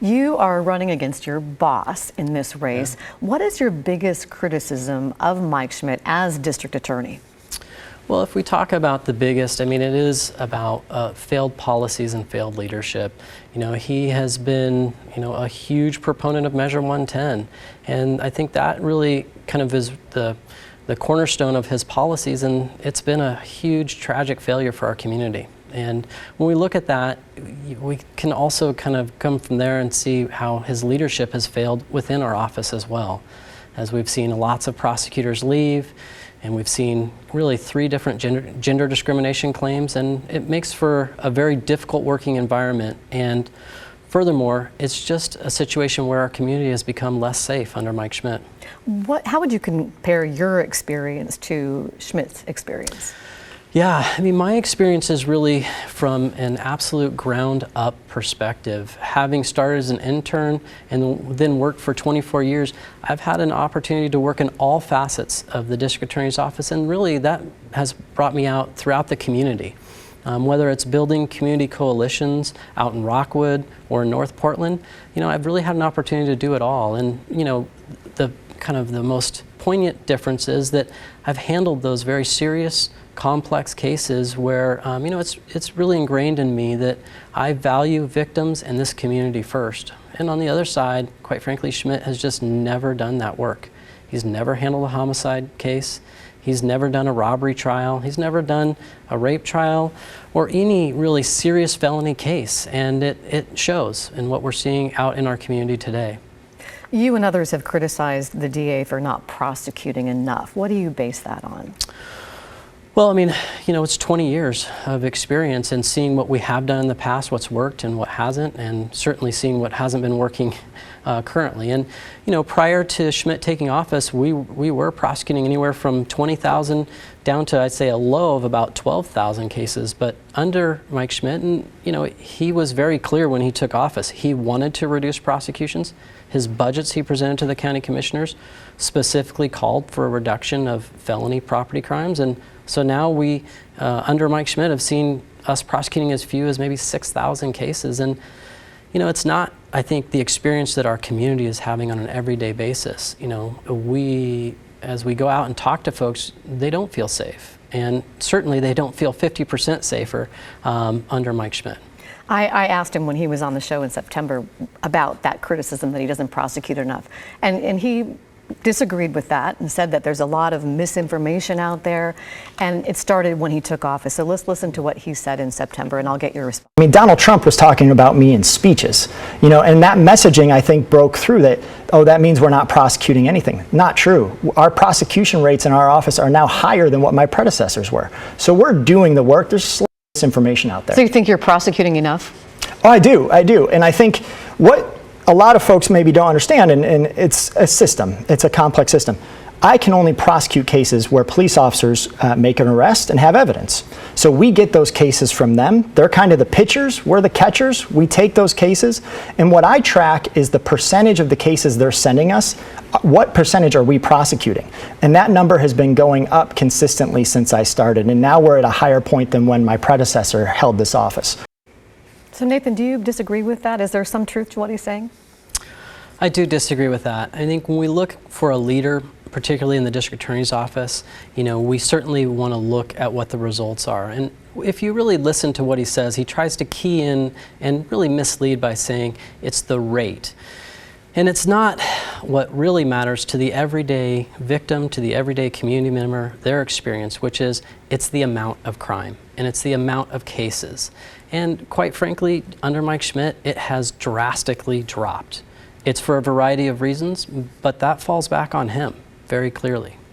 You are running against your boss in this race. Yeah. What is your biggest criticism of Mike Schmidt as district attorney? Well, if we talk about the biggest, I mean, it is about failed policies and failed leadership. He has been, a huge proponent of Measure 110, and I think that really kind of is the cornerstone of his policies, and it's been a huge, tragic failure for our community. And when we look at that, we can also kind of come from there and see how his leadership has failed within our office as well. As we've seen lots of prosecutors leave, and we've seen really 3 different gender discrimination claims, and it makes for a very difficult working environment. And furthermore, it's just a situation where our community has become less safe under Mike Schmidt. How would you compare your experience to Schmidt's experience? Yeah, I mean, my experience is really from an absolute ground-up perspective. Having started as an intern and then worked for 24 years, I've had an opportunity to work in all facets of the district attorney's office, and really that has brought me out throughout the community. Whether it's building community coalitions out in Rockwood or in North Portland, I've really had an opportunity to do it all. And, the most poignant difference is that I've handled those very serious, complex cases where, it's really ingrained in me that I value victims and this community first. And on the other side, quite frankly, Schmidt has just never done that work. He's never handled a homicide case. He's never done a robbery trial. He's never done a rape trial or any really serious felony case. And it shows in what we're seeing out in our community today. You and others have criticized the DA for not prosecuting enough. What do you base that on? Well, I mean, it's 20 years of experience and seeing what we have done in the past, what's worked and what hasn't, and certainly seeing what hasn't been working currently. And, prior to Schmidt taking office, we were prosecuting anywhere from 20,000 down to, I'd say, a low of about 12,000 cases. But under Mike Schmidt, and, he was very clear when he took office. He wanted to reduce prosecutions. His budgets he presented to the county commissioners specifically called for a reduction of felony property crimes. And so now we, under Mike Schmidt, have seen us prosecuting as few as maybe 6,000 cases. And, it's not, I think, the experience that our community is having on an everyday basis. As we go out and talk to folks, they don't feel safe. And certainly they don't feel 50% safer under Mike Schmidt. I asked him when he was on the show in September about that criticism that he doesn't prosecute enough. And he disagreed with that and said that there's a lot of misinformation out there. And it started when he took office. So let's listen to what he said in September, and I'll get your response. I mean, Donald Trump was talking about me in speeches, and that messaging, I think, broke through that, oh, that means we're not prosecuting anything. Not true. Our prosecution rates in our office are now higher than what my predecessors were. So we're doing the work. There's information out there. So you think you're prosecuting enough? Oh, I do. And I think what a lot of folks maybe don't understand, and it's a system, it's a complex system. I can only prosecute cases where police officers make an arrest and have evidence. So we get those cases from them. They're kind of the pitchers, we're the catchers. We take those cases, and what I track is the percentage of the cases they're sending us. What percentage are we prosecuting? And that number has been going up consistently since I started, and now we're at a higher point than when my predecessor held this office. So Nathan, do you disagree with that? Is there some truth to what he's saying? I do disagree with that. I think when we look for a leader, particularly in the district attorney's office, we certainly want to look at what the results are. And if you really listen to what he says, he tries to key in and really mislead by saying it's the rate. And it's not what really matters to the everyday victim, to the everyday community member, their experience, which is it's the amount of crime and it's the amount of cases. And quite frankly, under Mike Schmidt, it has drastically dropped. It's for a variety of reasons, but that falls back on him very clearly.